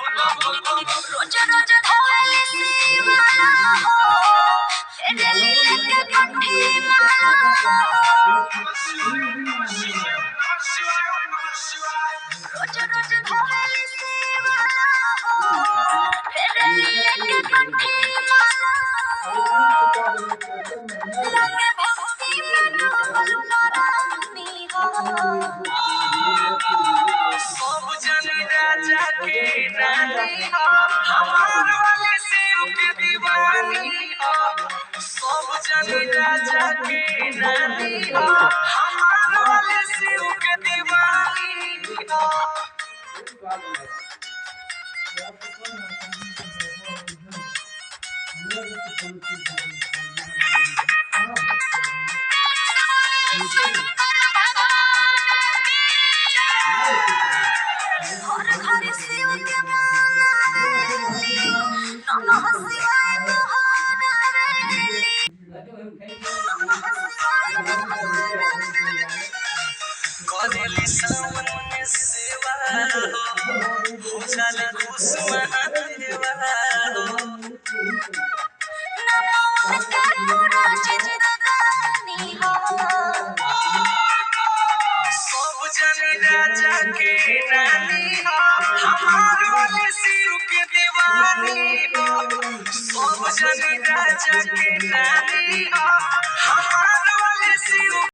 रोजा रोजा धोले शिवाला हो तेरे लेके कंठी माला रोजा रोजा धोले शिवाला हो तेरे लेके कंठी माला लगे भक्ति में डूबल नारानी हो सब जन राजा के रानी हो हमार वाले शिव के दीवानी हो सब जन राजा के रानी हो हमार वाले शिव के दीवानी हो हर घर शिव के माला नमः शिवाय महारानी करेली सावन में सेवा हो जाले खुश महादेवा नमो पूरा चिजदानी हो सब जन राजा के रानी हो हमार वाले शिव के दीवानी हो सब जन राजा के रानी हो हमार वाले शिव